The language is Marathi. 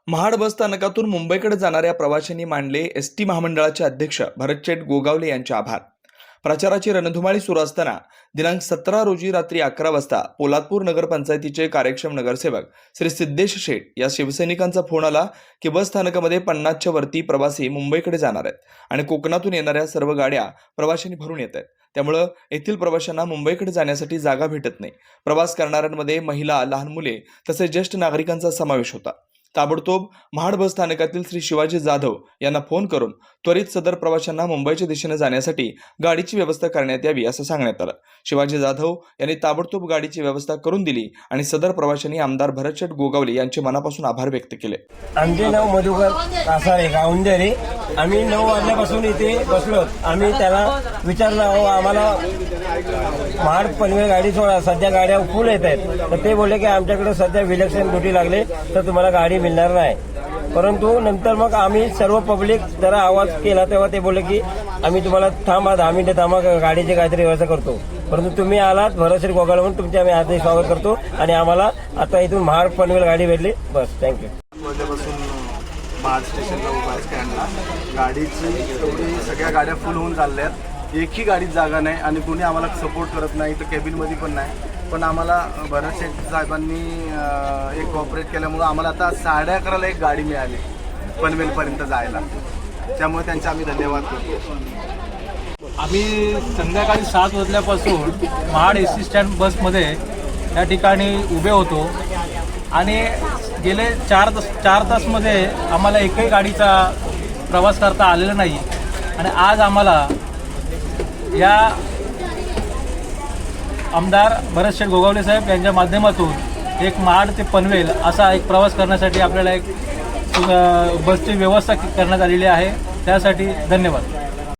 महाड बस स्थानकातून मुंबईकडे जाणाऱ्या प्रवाशांनी मानले एसटी महामंडळाचे अध्यक्ष भरतशेठ गोगावले यांचे आभार। प्रचाराची रणधुमाळी सुरू असताना दिनांक 17 रोजी रात्री 11 वाजता पोलादपूर नगरपंचायतीचे कार्यक्षम नगरसेवक श्री सिद्धेश शेठ या शिवसैनिकांचा फोन आला की बस स्थानकामध्ये 50च्या वरती प्रवासी मुंबईकडे जाणार आहेत आणि कोकणातून येणाऱ्या सर्व गाड्या प्रवाशांनी भरून येत आहेत। त्यामुळे येथील प्रवाशांना मुंबईकडे जाण्यासाठी जागा भेटत नाही। प्रवास करणाऱ्यांमध्ये महिला, लहान मुले तसेच ज्येष्ठ नागरिकांचा समावेश होता। ताबडतोब महाड बस स्थानकातील श्री शिवाजी जाधव यांना फोन करून त्वरित सदर प्रवाशांना मुंबईच्या दिशेने जाण्यासाठी गाडीची व्यवस्था करण्यात यावी असं सांगण्यात आलं। शिवाजी जाधव यांनी ताबडतोब गाडीची व्यवस्था करून दिली आणि सदर प्रवाशांनी आमदार भरतशेठ गोगावले यांचे मनापासून आभार व्यक्त केले। आमचे नाव मधुकर कासारे गावंजरे। आम्ही 9 वाजल्यापासून इथे बसलो। आम्ही त्याला विचारलं, अहो आम्हाला महाड पनवेल गाडी सोडा, सध्या गाड्या फुल येत आहेत। तर ते बोलले की आमच्याकडे सध्या विलक्षण ड्युटी लागले तर तुम्हाला गाडी मिळणार नाही। परंतु नंतर मग आम्ही सर्व पब्लिक जरा आवाज केला तेव्हा ते बोलले की आम्ही तुम्हाला थांबा, 10 मिनिटं थांबा, गाडीची काहीतरी व्यवस्था करतो। परंतु तुम्ही आलात, भरतशेठ गोगावले म्हणून तुमचे आम्ही हार्दिक स्वागत करतो आणि आम्हाला आता इथून महाड पनवेल गाडी भेटली। बस, थँक्यू। वाजल्यापासून महाड स्टेशनला उभा आहे स्टँडला। गाडीची एवढी सगळ्या गाड्या फुल होऊन चालल्यात, एकही गाडीत जागा नाही आणि कोणी आम्हाला सपोर्ट करत नाही, तर केबिनमध्ये पण नाही। पण आम्हाला भरतशेठ साहेबांनी एक कॉपरेट केल्यामुळं आम्हाला आता 11:30ला एक गाडी मिळाली पनवेलपर्यंत जायला। त्यामुळे त्यांचे आम्ही धन्यवाद करतो। आम्ही संध्याकाळी 7 वाजल्यापासून महाड एसटी स्टँड बसमध्ये या ठिकाणी उभे होतो आणि गेले 4 तासमध्ये आम्हाला एकही गाडीचा प्रवास करता आलेला नाही आणि आज आम्हाला या आमदार भरतशेठ गोगावले साहेब यांच्या माध्यमातून एक महाड ते पनवेल असा एक प्रवास करण्यासाठी आपल्याला एक बसची व्यवस्था करण्यात आलेली आहे। त्यासाठी धन्यवाद।